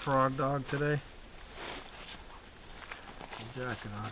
frog dog today. Jacket on.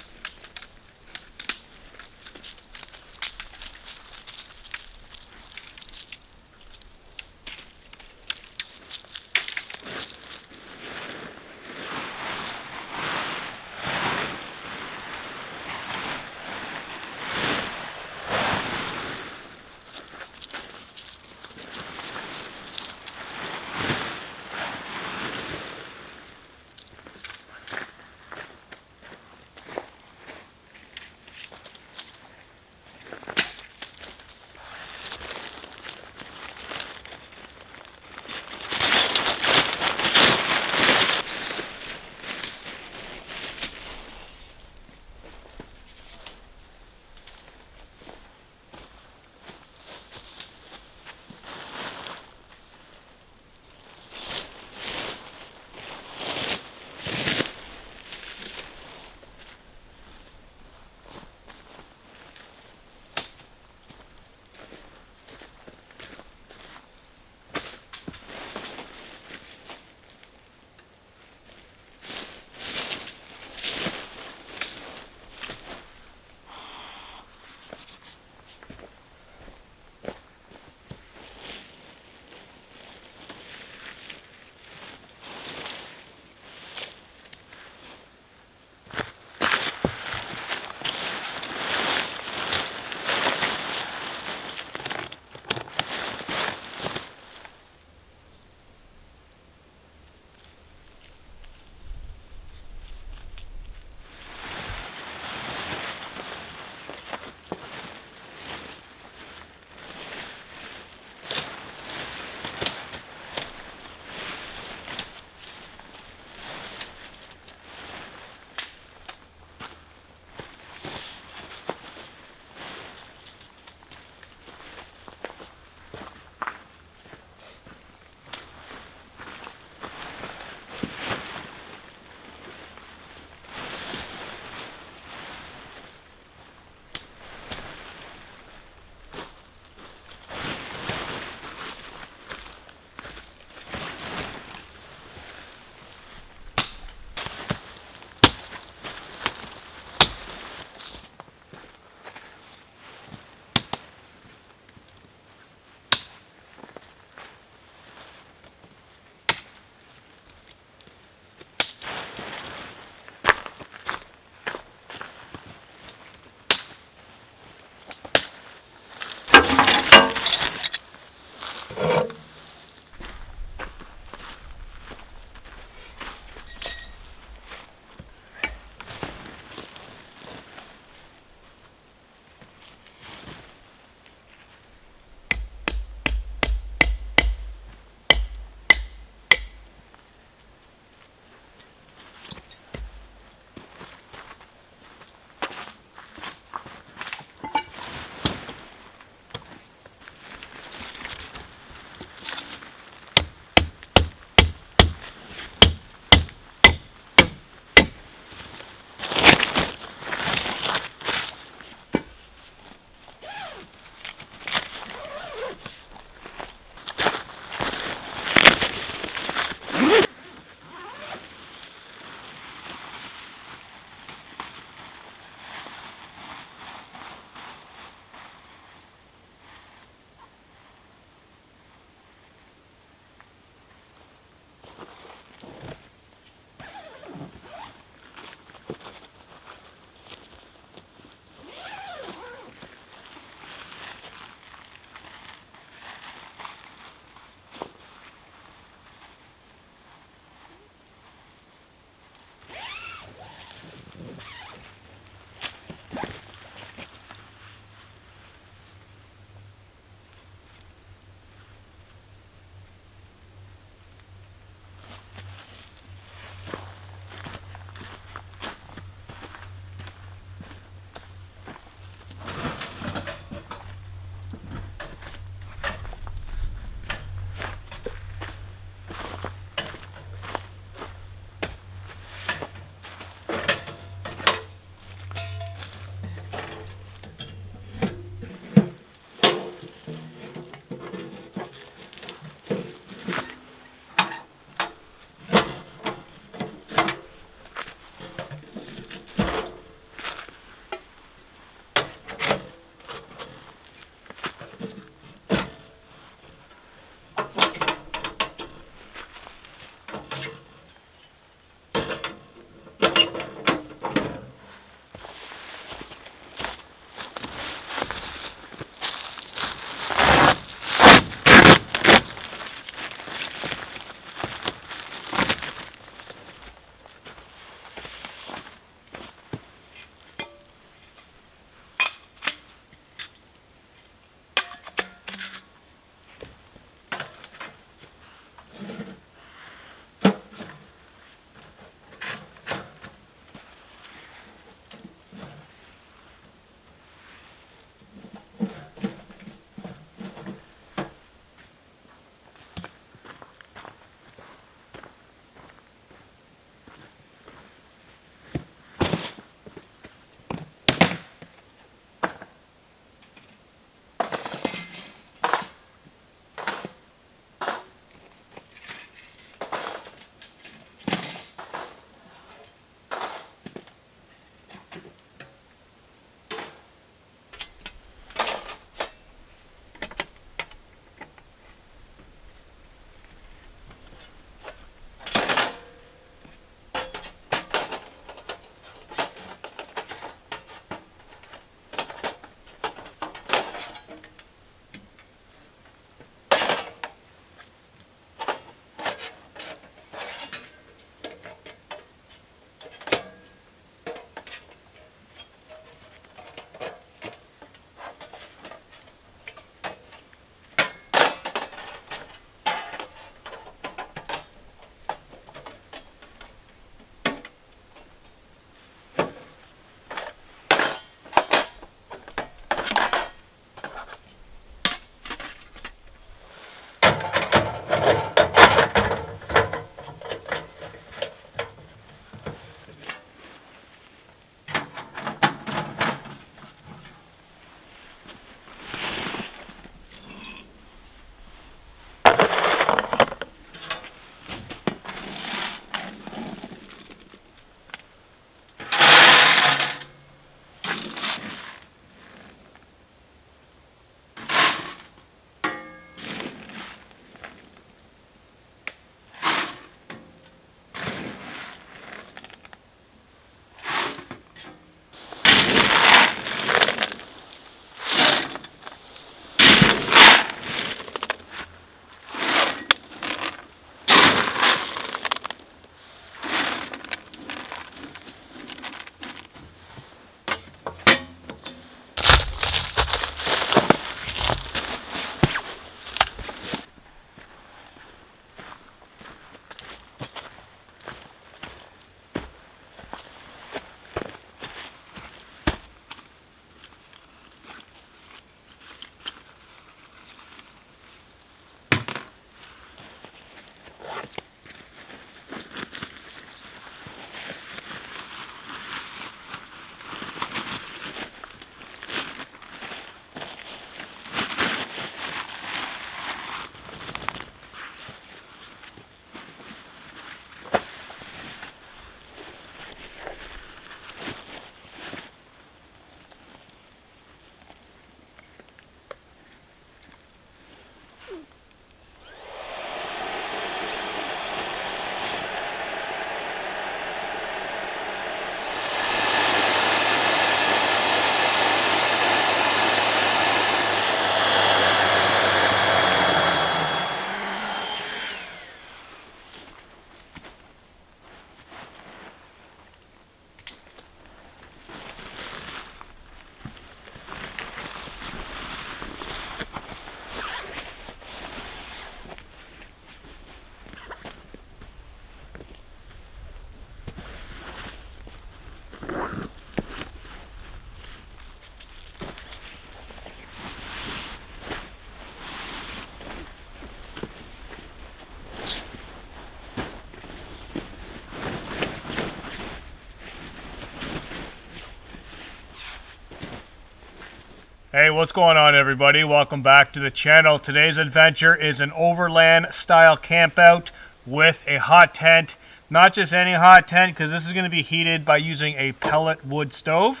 Hey, what's going on, everybody? Welcome back to the channel. Today's adventure is an overland style camp out with a hot tent. Not just any hot tent, because this is going to be heated by using a pellet wood stove.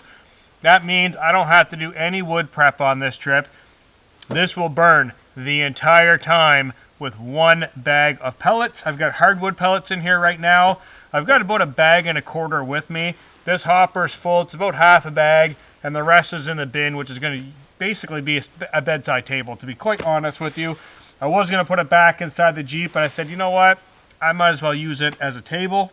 That means I don't have to do any wood prep on this trip. This will burn the entire time with one bag of pellets. I've got hardwood pellets in here right now. I've got about a bag and a quarter with me. This hopper is full. It's about half a bag, and the rest is in the bin, which is going to basically be a bedside table, to be quite honest with you. I was going to put it back inside the Jeep, but I said, you know what? I might as well use it as a table.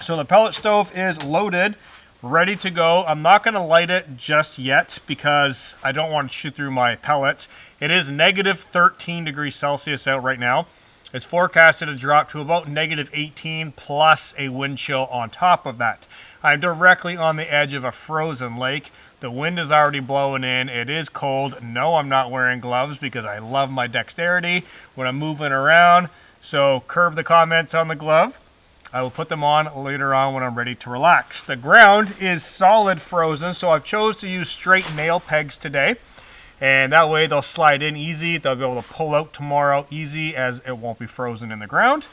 So the pellet stove is loaded, ready to go. I'm not going to light it just yet because I don't want to shoot through my pellets. It is negative 13 degrees Celsius out right now. It's forecasted to drop to about negative 18 plus a wind chill on top of that. I'm directly on the edge of a frozen lake. The wind is already blowing in. It is cold. No, I'm not wearing gloves because I love my dexterity when I'm moving around. So curb the comments on the glove. I will put them on later on when I'm ready to relax. The ground is solid frozen, so I've chose to use straight nail pegs today. And that way they'll slide in easy. They'll be able to pull out tomorrow easy as it won't be frozen in the ground.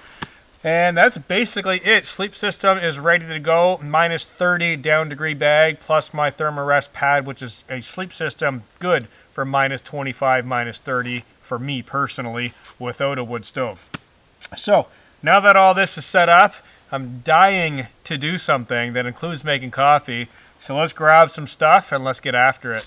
And that's basically it. Sleep system is ready to go. Minus 30 down degree bag plus my thermarest pad, which is a sleep system good for minus 25, minus 30 for me personally without a wood stove. So now that all this is set up, I'm dying to do something that includes making coffee. So let's grab some stuff and let's get after it.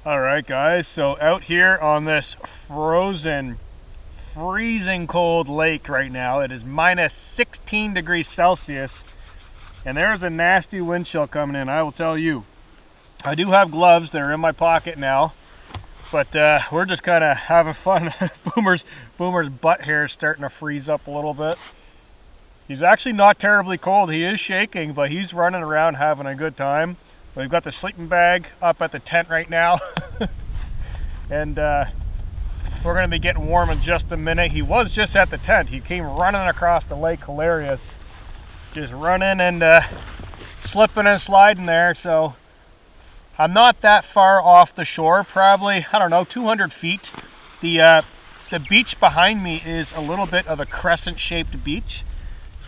All right, guys, so out here on this frozen, freezing cold lake right now, it is minus 16 degrees Celsius, and there's a nasty wind chill coming in, I will tell you. I do have gloves, they're in my pocket now, but we're just kind of having fun. Boomer's butt hair is starting to freeze up a little bit. He's actually not terribly cold. He is shaking, but he's running around having a good time. We've got the sleeping bag up at the tent right now. And we're going to be getting warm in just a minute. He was just at the tent. He came running across the lake, hilarious. Just running and slipping and sliding there. So I'm not that far off the shore, probably, I don't know, 200 feet. The beach behind me is a little bit of a crescent-shaped beach.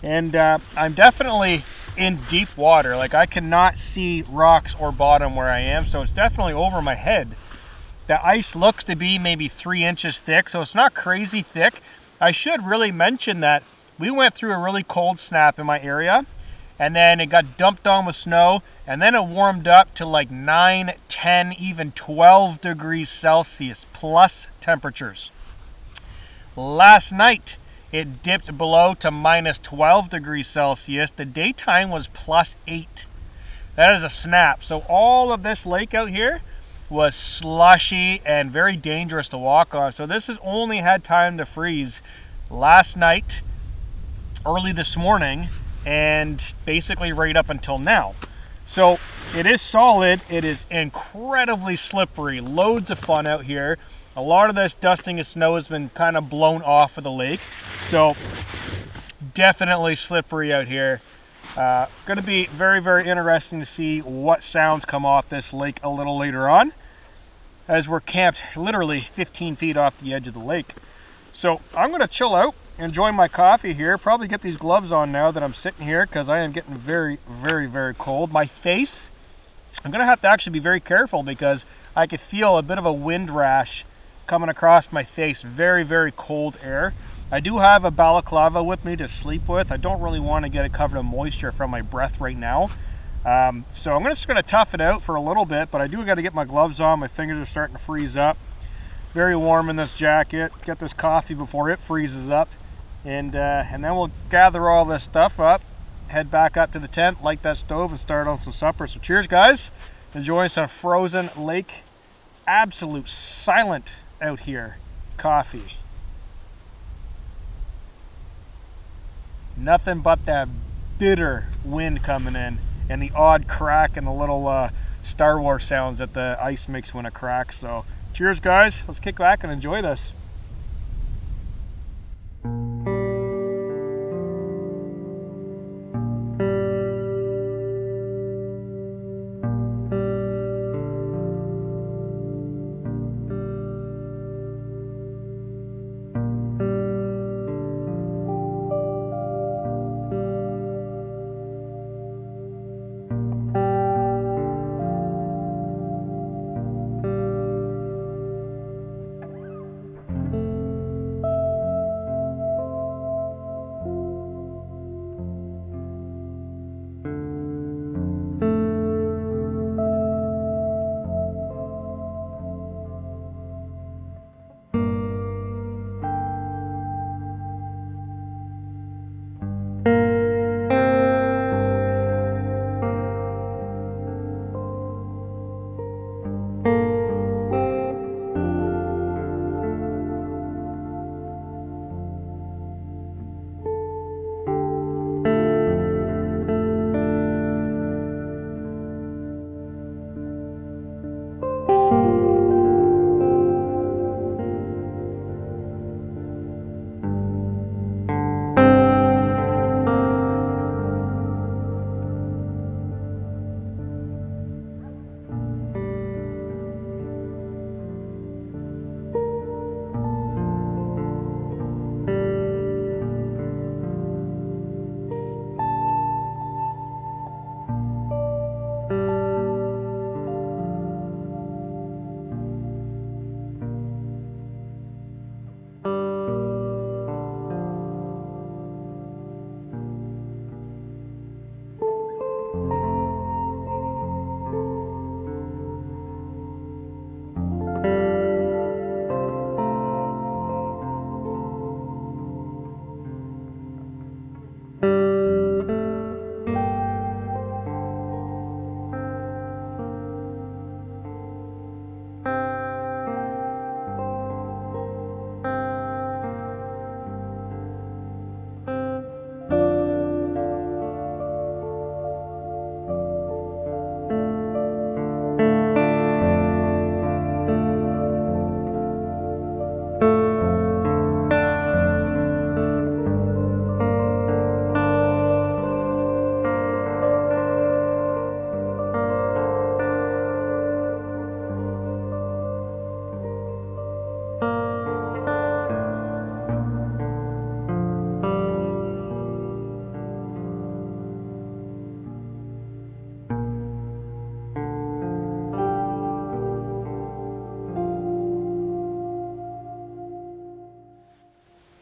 And I'm definitely in deep water. Like, I cannot see rocks or bottom where I am, so it's definitely over my head. The ice looks to be maybe 3 inches thick, so it's not crazy thick. I should really mention that we went through a really cold snap in my area, and then it got dumped on with snow, and then it warmed up to like 9, 10, even 12 degrees Celsius plus temperatures. Last night, it dipped below to minus 12 degrees Celsius. The daytime was plus 8. That is a snap. So all of this lake out here was slushy and very dangerous to walk on. So this has only had time to freeze last night, early this morning, and basically right up until now. So it is solid. It is incredibly slippery. Loads of fun out here. A lot of this dusting of snow has been kind of blown off of the lake. So definitely slippery out here. Going to be very, very interesting to see what sounds come off this lake a little later on, as we're camped literally 15 feet off the edge of the lake. So I'm going to chill out, enjoy my coffee here, probably get these gloves on now that I'm sitting here, because I am getting very, very, very cold. My face, I'm going to have to actually be very careful because I could feel a bit of a wind rash coming across my face. Very, very cold air. I do have a balaclava with me to sleep with. I don't really want to get it covered in moisture from my breath right now. So I'm just going to tough it out for a little bit, but I do got to get my gloves on. My fingers are starting to freeze up. Very warm in this jacket. Get this coffee before it freezes up. And then we'll gather all this stuff up, head back up to the tent, light that stove, and start on some supper. So cheers, guys. Enjoying some frozen lake. Absolute silent out here coffee. Nothing but that bitter wind coming in and the odd crack and the little Star Wars sounds that the ice makes when it cracks. So cheers, guys. Let's kick back and enjoy this.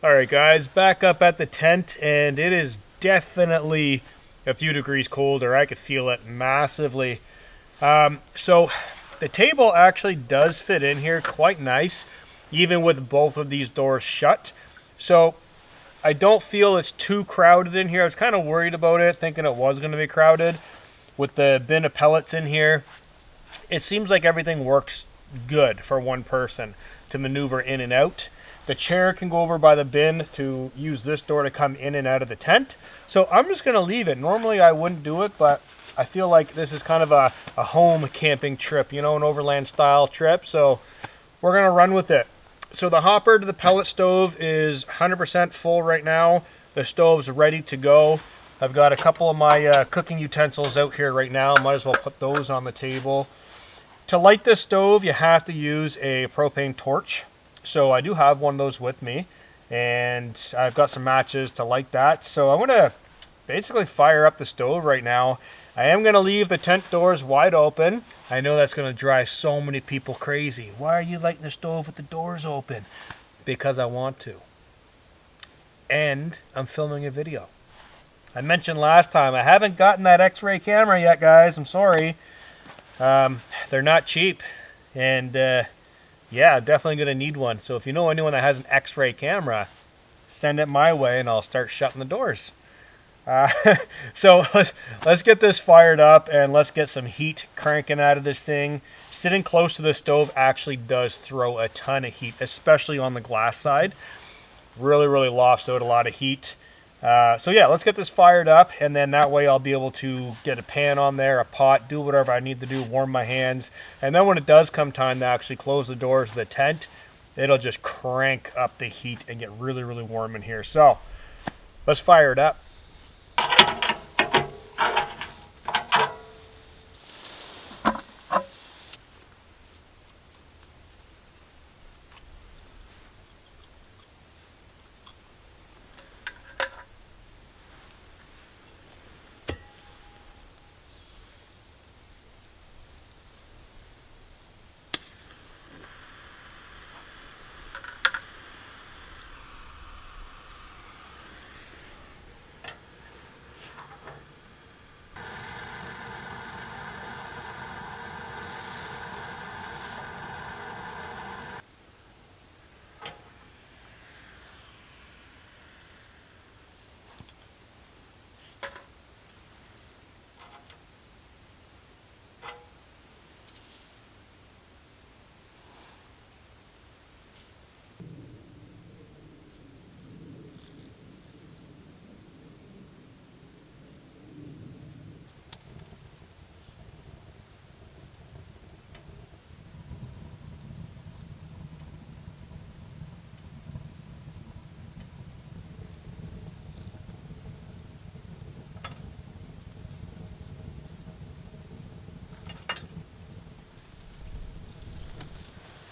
Alright guys, back up at the tent, and it is definitely a few degrees colder. I could feel it massively. So the table actually does fit in here quite nice, even with both of these doors shut. So I don't feel it's too crowded in here. I was kind of worried about it, thinking it was going to be crowded. With the bin of pellets in here, it seems like everything works good for one person to maneuver in and out. The chair can go over by the bin to use this door to come in and out of the tent. So I'm just going to leave it. Normally I wouldn't do it, but I feel like this is kind of a home camping trip, you know, an overland style trip. So we're going to run with it. So the hopper to the pellet stove is 100% full right now. The stove's ready to go. I've got a couple of my cooking utensils out here right now. Might as well put those on the table. To light this stove, you have to use a propane torch. So I do have one of those with me, and I've got some matches to light that. So I'm going to basically fire up the stove right now. I am going to leave the tent doors wide open. I know that's going to drive so many people crazy. Why are you lighting the stove with the doors open? Because I want to. And I'm filming a video. I mentioned last time, I haven't gotten that X-ray camera yet, guys. I'm sorry. They're not cheap. And yeah, definitely going to need one. So if you know anyone that has an X-ray camera, send it my way and I'll start shutting the doors. So let's get this fired up and let's get some heat cranking out of this thing. Sitting close to the stove actually does throw a ton of heat, especially on the glass side. Really, really lofts out a lot of heat. So yeah, let's get this fired up, and then that way I'll be able to get a pan on there, a pot, do whatever I need to do, warm my hands. And then when it does come time to actually close the doors of the tent, it'll just crank up the heat and get really, really warm in here. So let's fire it up.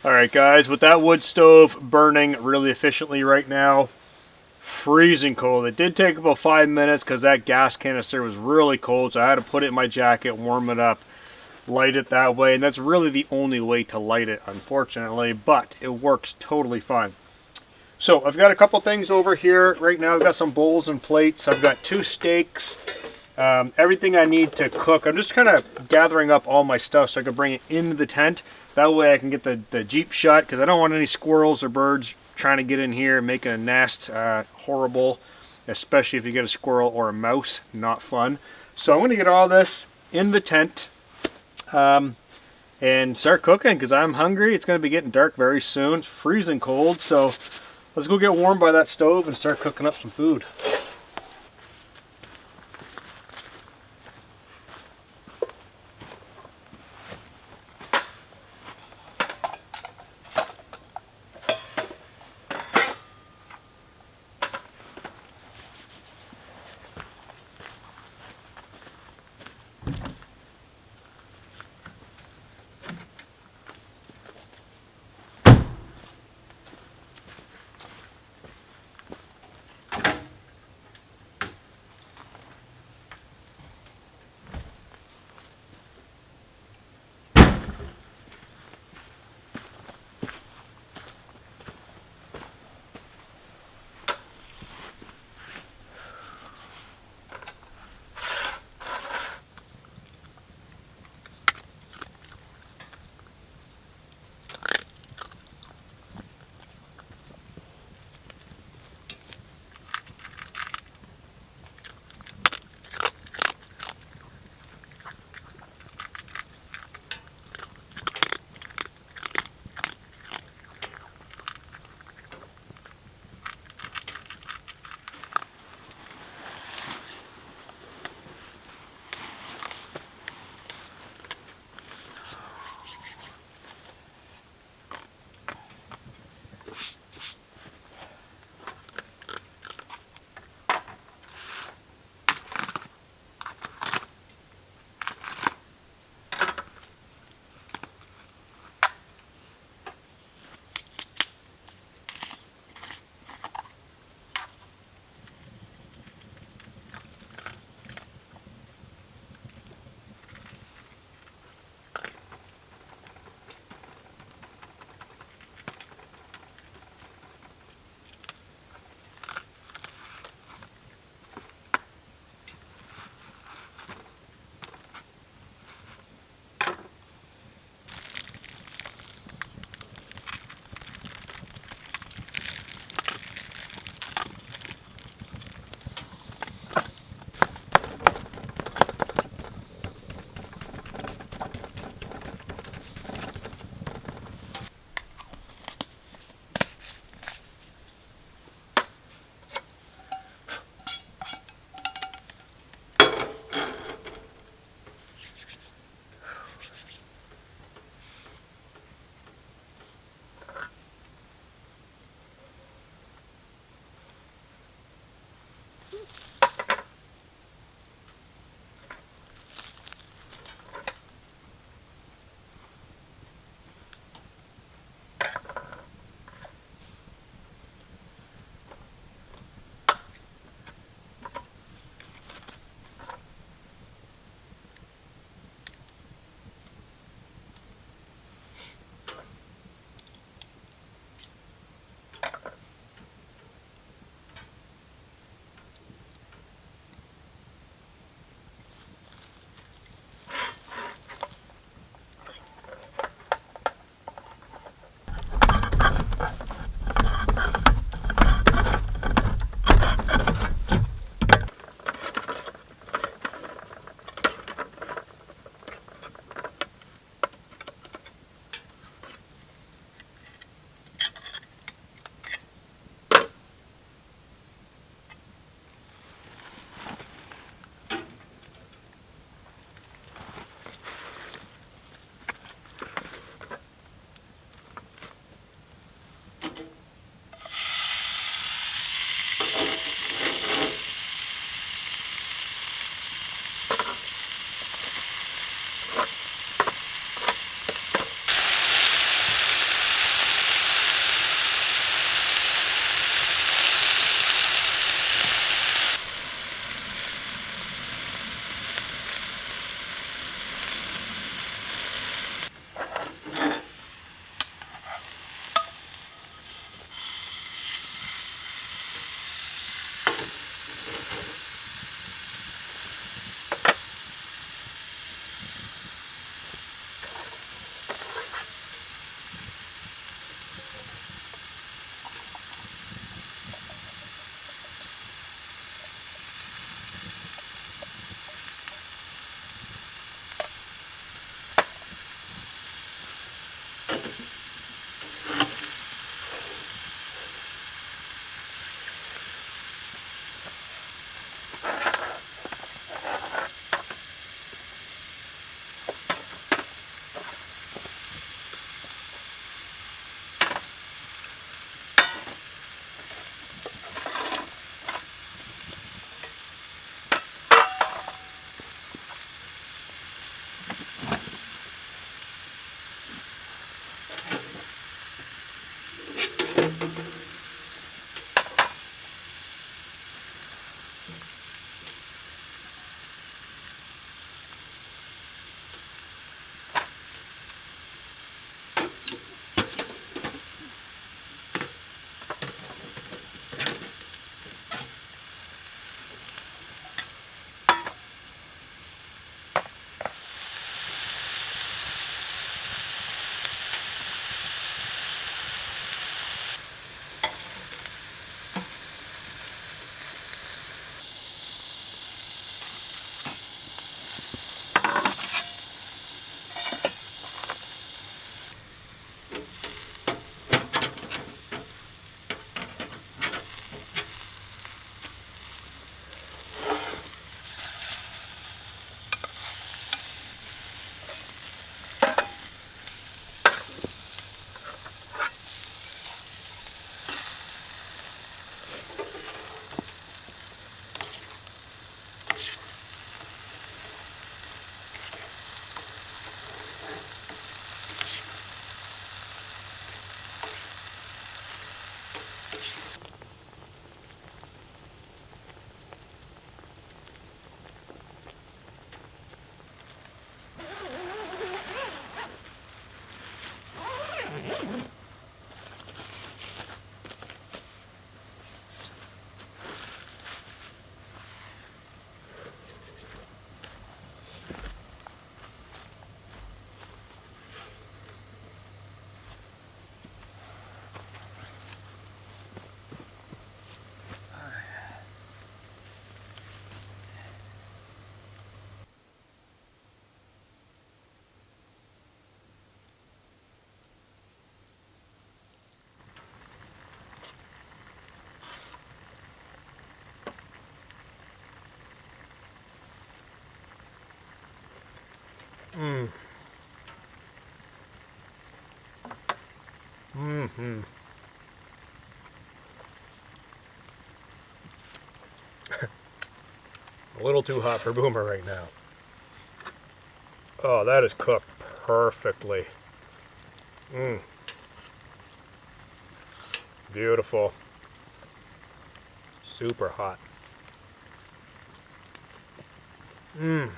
Alright guys, with that wood stove burning really efficiently right now, freezing cold. It did take about 5 minutes because that gas canister was really cold, so I had to put it in my jacket, warm it up, light it that way, and that's really the only way to light it, unfortunately, but it works totally fine. So I've got a couple things over here right now. I've got some bowls and plates. I've got 2 steaks, everything I need to cook. I'm just kind of gathering up all my stuff so I can bring it into the tent. That way I can get the Jeep shut, because I don't want any squirrels or birds trying to get in here and make a nest. Horrible, especially if you get a squirrel or a mouse. Not fun. So I'm going to get all this in the tent and start cooking, because I'm hungry. It's going to be getting dark very soon. It's freezing cold, so let's go get warm by that stove and start cooking up some food. Mmm. Mm-hmm. A little too hot for Boomer right now. Oh, that is cooked perfectly. Mmm. Beautiful. Super hot. Mmm.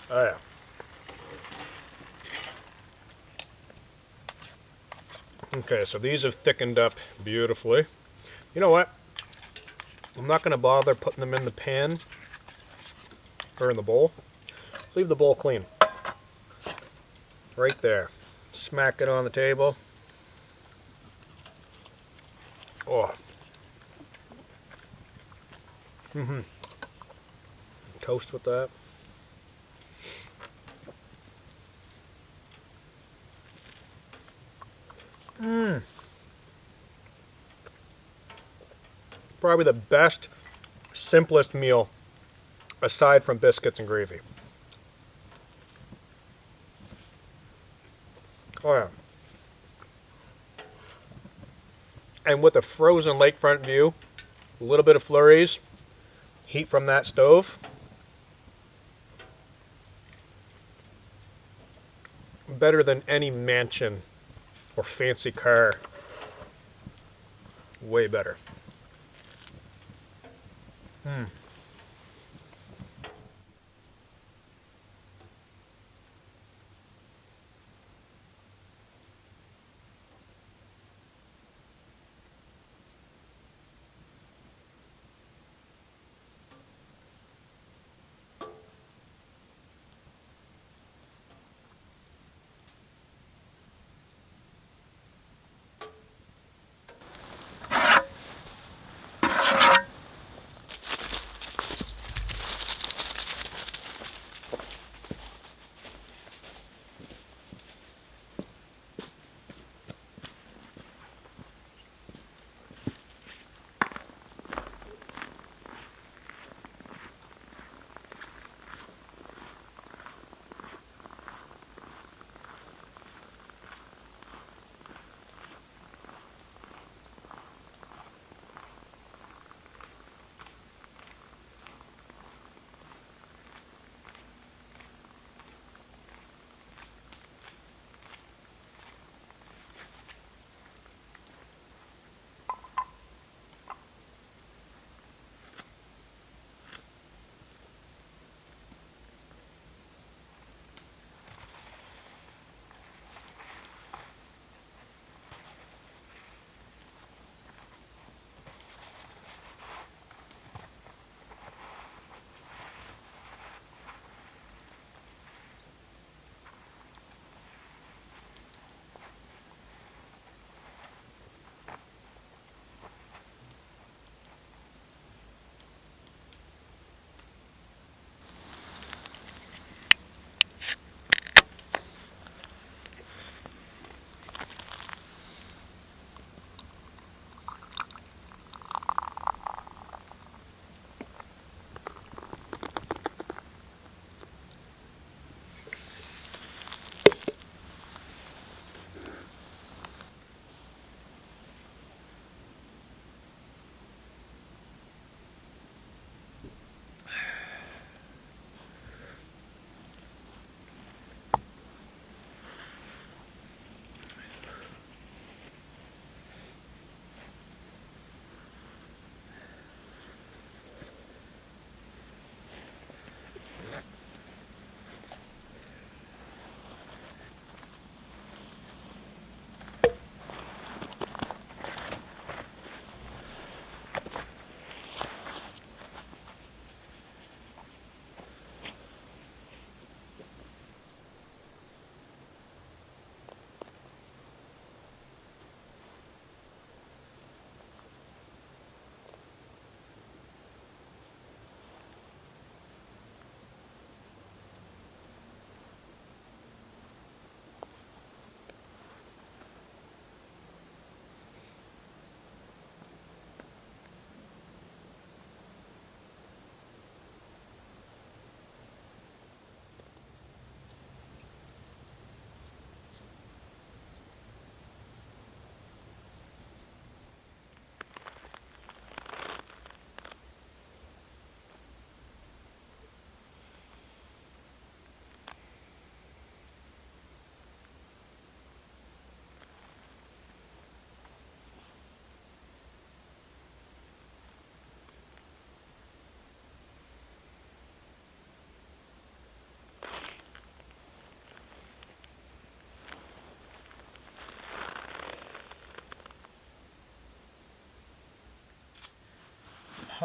Oh yeah. Okay, so these have thickened up beautifully. You know what? I'm not going to bother putting them in the pan or in the bowl. Leave the bowl clean. Right there. Smack it on the table. Oh. Mm-hmm. Toast with that. Mmm. Probably the best, simplest meal aside from biscuits and gravy. Oh yeah. And with a frozen lakefront view, a little bit of flurries, heat from that stove. Better than any mansion or fancy car. Way better. Hmm.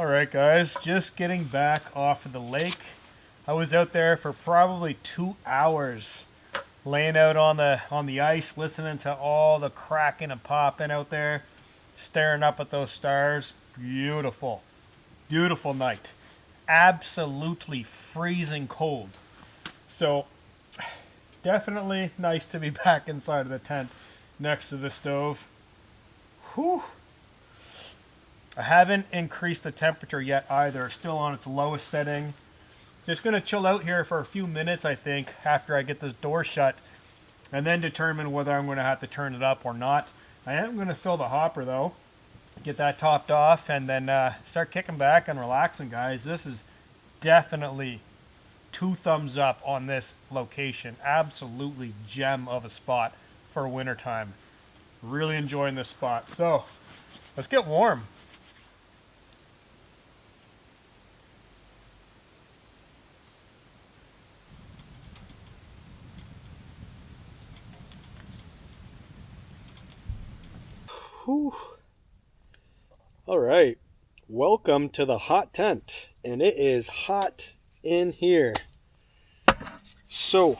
Alright guys, just getting back off of the lake. I was out there for probably 2 hours, laying out on the ice, listening to all the cracking and popping out there, staring up at those stars. Beautiful, beautiful night. Absolutely freezing cold. So definitely nice to be back inside of the tent next to the stove. Whew. I haven't increased the temperature yet either, still on its lowest setting. Just going to chill out here for a few minutes, I think, after I get this door shut, and then determine whether I'm going to have to turn it up or not. I am going to fill the hopper though, get that topped off, and then start kicking back and relaxing, guys. This is definitely 2 thumbs up on this location. Absolutely gem of a spot for wintertime. Really enjoying this spot. So let's get warm. Whew. All right, welcome to the hot tent, and it is hot in here. So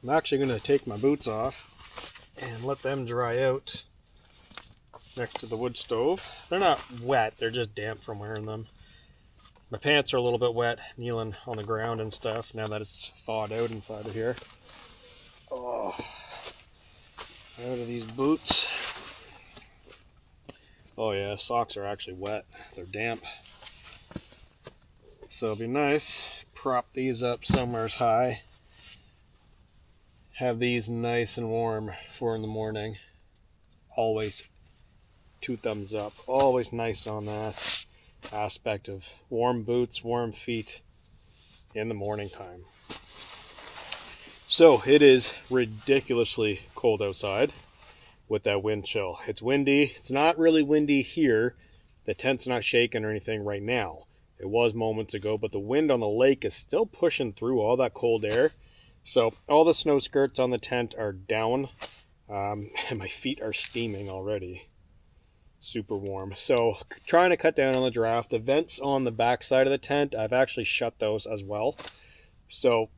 I'm actually going to take my boots off and let them dry out next to the wood stove. They're not wet, they're just damp from wearing them. My pants are a little bit wet, kneeling on the ground and stuff, now that it's thawed out inside of here. Oh, out of these boots. Oh yeah, socks are actually wet, they're damp. So it'll be nice, prop these up somewhere high. Have these nice and warm for in the morning. Always 2 thumbs up. Always nice on that aspect of warm boots, warm feet in the morning time. So it is ridiculously cold outside with that wind chill. It's windy. It's not really windy here. The tent's not shaking or anything right now. It was moments ago, but the wind on the lake is still pushing through all that cold air. So all the snow skirts on the tent are down, and my feet are steaming already. Super warm. So trying to cut down on the draft. The vents on the back side of the tent, I've actually shut those as well. So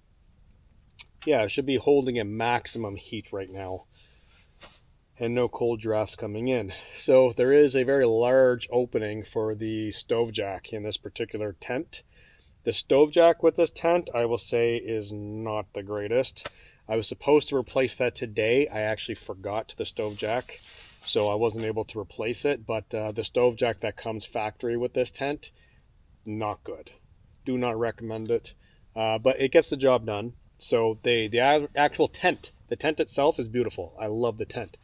yeah, I should be holding a maximum heat right now, and no cold drafts coming in. So there is a very large opening for the stove jack in this particular tent. The stove jack with this tent, I will say, is not the greatest. I was supposed to replace that today. I actually forgot the stove jack, so I wasn't able to replace it. But the stove jack that comes factory with this tent, not good. Do not recommend it. But it gets the job done. So the actual tent, the tent itself is beautiful. I love the tent.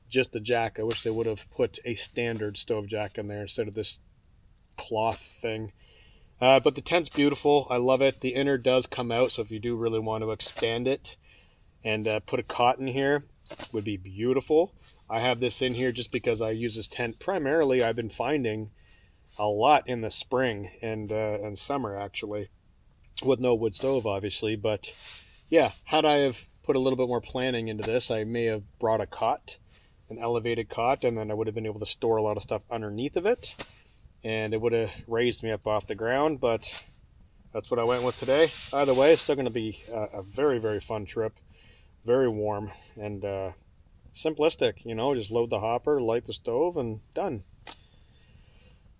Just the jack, I wish they would have put a standard stove jack in there instead of this cloth thing. But the tent's beautiful. I love it. The inner does come out, so if you do really want to expand it and put a cot in here, would be beautiful. I have this in here just because I use this tent primarily. I've been finding a lot in the spring and summer, actually, with no wood stove, obviously. But yeah, had I have put a little bit more planning into this, I may have brought a cot, an elevated cot, and then I would have been able to store a lot of stuff underneath of it, and it would have raised me up off the ground. But that's what I went with today. Either way, it's still going to be a very, very fun trip. Very warm and simplistic, you know, just load the hopper, light the stove, and done.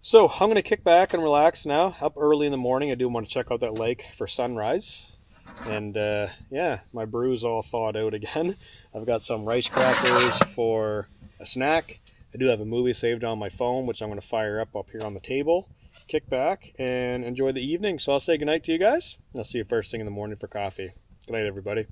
So I'm going to kick back and relax now. Up early in the morning, I do want to check out that lake for sunrise. And yeah, my brew's all thawed out again. I've got some rice crackers for a snack. I do have a movie saved on my phone, which I'm going to fire up here on the table. Kick back and enjoy the evening. So I'll say goodnight to you guys. I'll see you first thing in the morning for coffee. Good night, everybody.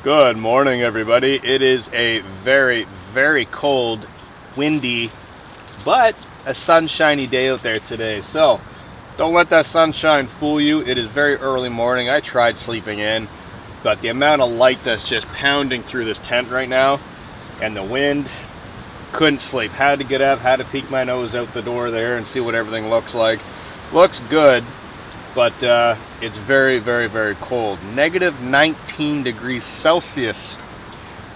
Good morning, everybody. It is a very, very cold, windy, but a sunshiny day out there today. So don't let that sunshine fool you. It is very early morning. I tried sleeping in, but the amount of light that's just pounding through this tent right now and the wind, couldn't sleep. Had to get up, had to peek my nose out the door there and see what everything looks like. Looks good, but it's very, very, very cold. -19 degrees Celsius.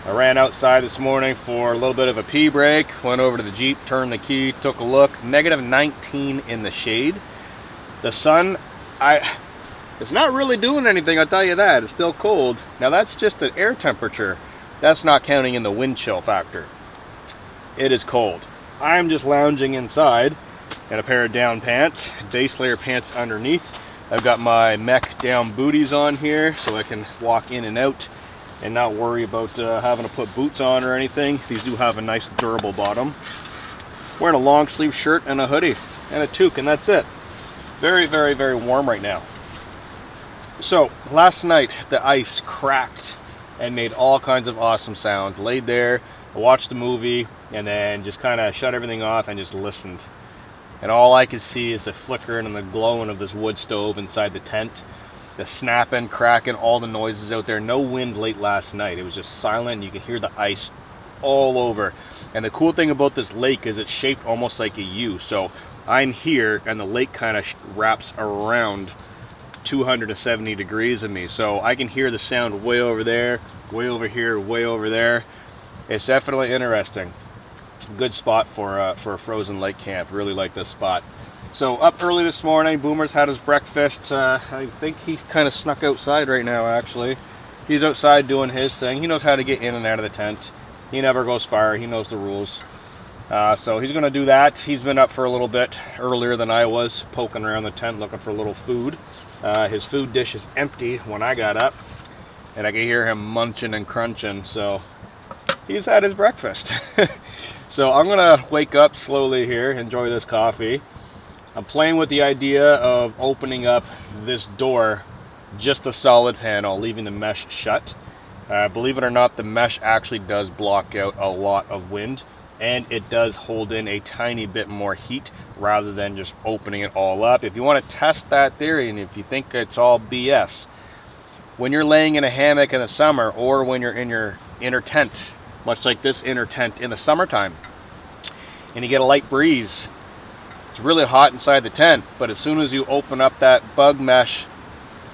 I ran outside this morning for a little bit of a pee break, went over to the Jeep, turned the key, took a look. -19 in the shade. The sun, it's not really doing anything, I'll tell you that. It's still cold. Now that's just the air temperature. That's not counting in the wind chill factor. It is cold. I'm just lounging inside in a pair of down pants, base layer pants underneath. I've got my mech down booties on here so I can walk in and out and not worry about having to put boots on or anything. These do have a nice durable bottom. Wearing a long sleeve shirt and a hoodie and a toque, and that's it. Very, very, very warm right now. So last night the ice cracked and made all kinds of awesome sounds. Laid there, I watched the movie, and then just kind of shut everything off and just listened. And all I could see is the flickering and the glowing of this wood stove inside the tent. The snapping, cracking, all the noises out there. No wind late last night. It was just silent. You could hear the ice all over. And the cool thing about this lake is it's shaped almost like a U. So I'm here, and the lake kind of wraps around 270 degrees of me. So I can hear the sound way over there, way over here, way over there. It's definitely interesting. Good spot for a frozen lake camp. Really like this spot. So up early this morning, Boomer's had his breakfast. I think he kind of snuck outside right now, actually. He's outside doing his thing. He knows how to get in and out of the tent. He never goes far. He knows the rules. So he's going to do that. He's been up for a little bit earlier than I was, poking around the tent looking for a little food. His food dish is empty when I got up, and I could hear him munching and crunching. So he's had his breakfast. So I'm gonna wake up slowly here, enjoy this coffee. I'm playing with the idea of opening up this door, just a solid panel, leaving the mesh shut. Believe it or not, the mesh actually does block out a lot of wind, and it does hold in a tiny bit more heat rather than just opening it all up. If you want to test that theory, and if you think it's all BS, when you're laying in a hammock in the summer, or when you're in your inner tent, much like this inner tent in the summertime, and you get a light breeze, it's really hot inside the tent, but as soon as you open up that bug mesh,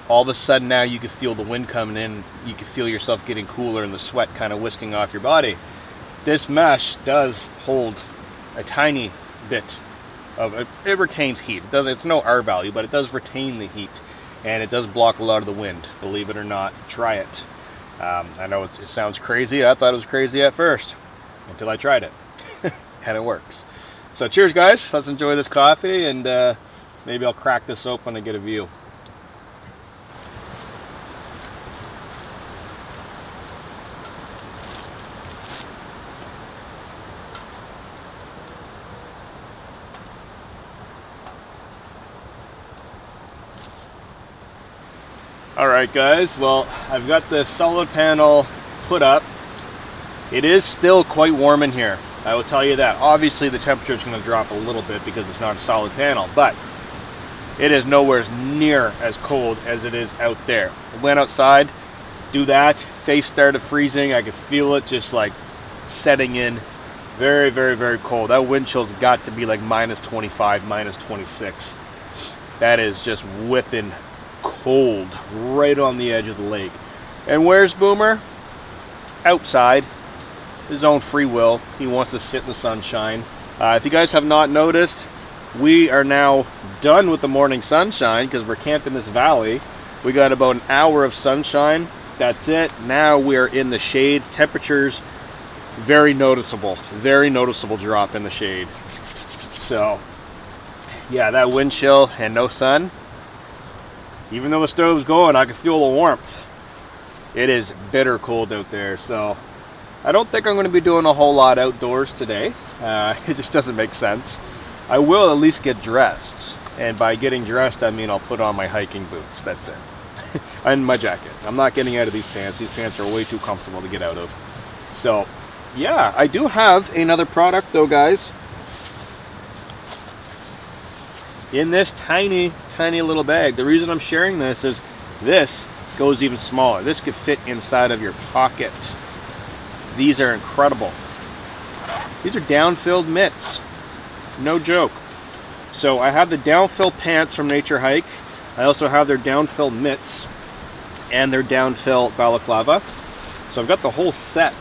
all of a sudden now you can feel the wind coming in, you can feel yourself getting cooler and the sweat kind of whisking off your body. This mesh does hold a tiny bit of it retains heat. It's no R value, but it does retain the heat, and it does block a lot of the wind. Believe it or not, try it. I know it sounds crazy. I thought it was crazy at first until I tried it. And it works. So cheers, guys. Let's enjoy this coffee, and maybe I'll crack this open and get a view. Alright guys, well, I've got the solid panel put up. It is still quite warm in here, I will tell you that. Obviously the temperature is going to drop a little bit because it's not a solid panel, but it is nowhere near as cold as it is out there. I went outside, do that, face started freezing. I could feel it just like setting in. Very, very, very cold. That wind chill's got to be like -25, -26. That is just whipping cold right on the edge of the lake. And where's Boomer? Outside, his own free will. He wants to sit in the sunshine. If you guys have not noticed, we are now done with the morning sunshine because we're camping this valley. We got about an hour of sunshine. That's it. Now we're in the shade. Temperatures very noticeable drop in the shade. So yeah, that wind chill and no sun. Even though the stove's going, I can feel the warmth. It is bitter cold out there, so I don't think I'm going to be doing a whole lot outdoors today. It just doesn't make sense. I will at least get dressed, and by getting dressed I mean I'll put on my hiking boots. That's it. and my jacket. I'm not getting out of these pants. These pants are way too comfortable to get out of. So yeah, I do have another product though, guys, in this tiny little bag. The reason I'm sharing this is this goes even smaller. This could fit inside of your pocket. These are incredible. These are down-filled mitts, no joke. So I have the down-fill pants from Nature Hike. I also have their down-fill mitts and their down-fill balaclava. So I've got the whole set,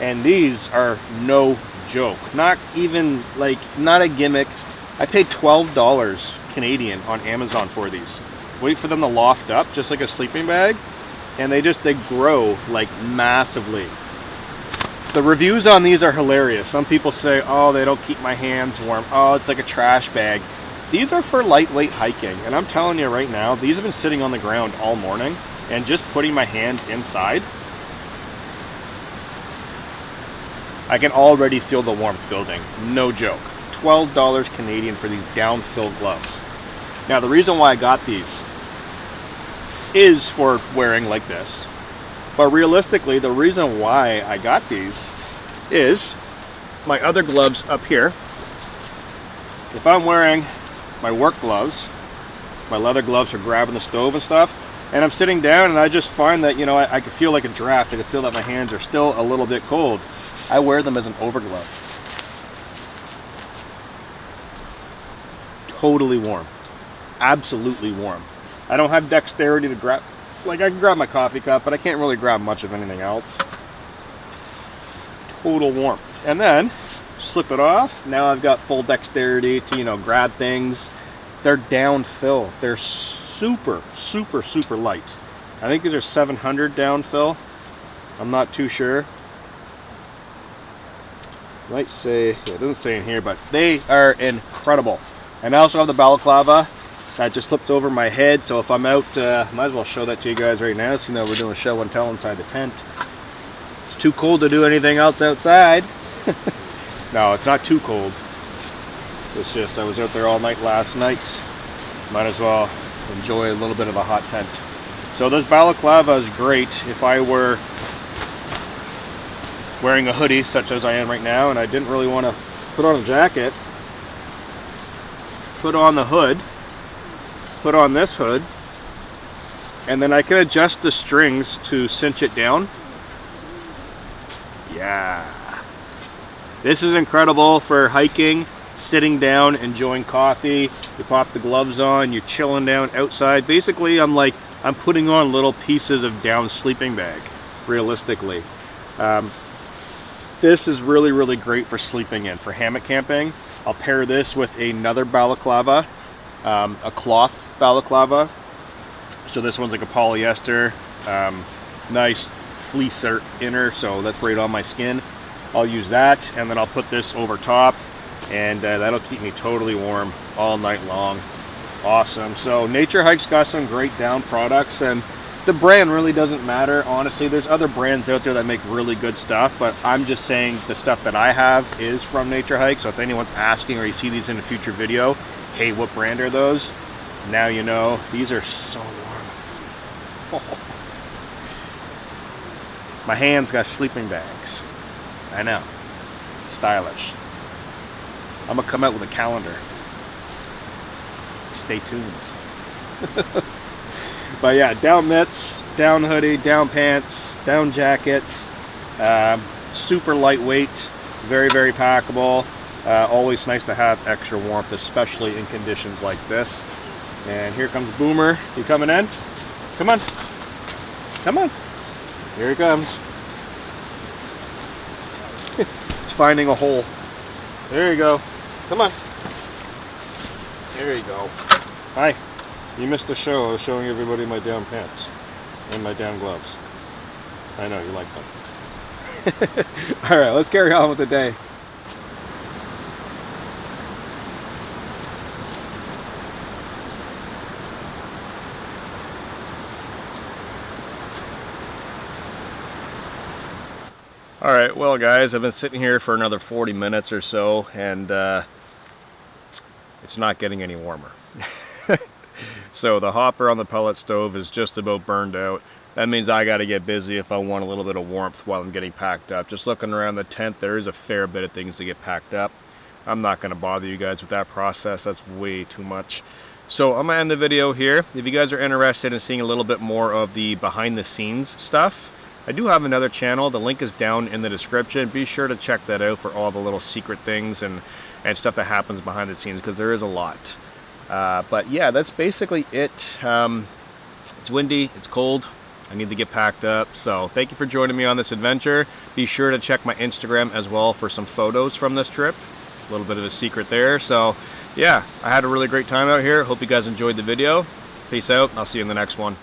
and these are no joke. Not even like, not a gimmick. I paid $12 Canadian on Amazon for these. Wait for them to loft up just like a sleeping bag, and they grow like massively. The reviews on these are hilarious. Some people say, oh, they don't keep my hands warm. Oh, it's like a trash bag. These are for lightweight hiking, and I'm telling you right now, these have been sitting on the ground all morning, and just putting my hand inside, I can already feel the warmth building. No joke. $12 Canadian for these down-filled gloves. Now, the reason why I got these is for wearing like this. But realistically, the reason why I got these is my other gloves up here. If I'm wearing my work gloves, my leather gloves for grabbing the stove and stuff, and I'm sitting down and I just find that, you know, I can feel like a draft. I can feel that my hands are still a little bit cold. I wear them as an overglove. Totally warm. Absolutely warm. I don't have dexterity to grab, like I can grab my coffee cup, but I can't really grab much of anything else. Total warmth. And then slip it off. Now I've got full dexterity to, you know, grab things. They're down fill. They're super light. I think these are 700 down fill. I'm not too sure. Might say, yeah, it doesn't say in here, but they are incredible. And I also have the balaclava that just slips over my head, so if I'm out, might as well show that to you guys right now. So, you know, we're doing a show and tell inside the tent. It's too cold to do anything else outside. No, it's not too cold. It's just I was out there all night last night. Might as well enjoy a little bit of a hot tent. So this balaclava is great if I were wearing a hoodie such as I am right now and I didn't really want to put on a jacket. Put on the hood, put on this hood, and then I can adjust the strings to cinch it down. Yeah. This is incredible for hiking, sitting down, enjoying coffee. You pop the gloves on, you're chilling down outside. Basically, I'm putting on little pieces of down sleeping bag, realistically. This is really great for sleeping in, for hammock camping. I'll pair this with another balaclava, a cloth balaclava. So this one's like a polyester, nice fleece inner, so that's right on my skin. I'll use that, and then I'll put this over top, and that'll keep me totally warm all night long. Awesome. So Nature Hike's got some great down products, and the brand really doesn't matter, honestly. There's other brands out there that make really good stuff, but I'm just saying the stuff that I have is from Nature Hike. So if anyone's asking or you see these in a future video, hey, what brand are those? Now you know. These are so warm. Oh. My hands got sleeping bags. I know. Stylish. I'm gonna come out with a calendar. Stay tuned. But yeah, down mitts, down hoodie, down pants, down jacket, super lightweight, very packable. Always nice to have extra warmth, especially in conditions like this. And here comes Boomer. You coming in? Come on. Come on. Here he comes. He's finding a hole. There you go. Come on. There you go. Hi. You missed the show. I was showing everybody my down pants and my down gloves. I know you like them. All right, let's carry on with the day. All right, well guys, I've been sitting here for another 40 minutes or so, and it's not getting any warmer. So the hopper on the pellet stove is just about burned out. That means I got to get busy if I want a little bit of warmth while I'm getting packed up. Just looking around the tent, there is a fair bit of things to get packed up. I'm not going to bother you guys with that process. That's way too much. So I'm going to end the video here. If you guys are interested in seeing a little bit more of the behind the scenes stuff, I do have another channel. The link is down in the description. Be sure to check that out for all the little secret things and stuff that happens behind the scenes, because there is a lot. But yeah, that's basically it. It's windy, it's cold. I need to get packed up. So thank you for joining me on this adventure. Be sure to check my Instagram as well for some photos from this trip. A little bit of a secret there. So yeah, I had a really great time out here. Hope you guys enjoyed the video. Peace out. I'll see you in the next one.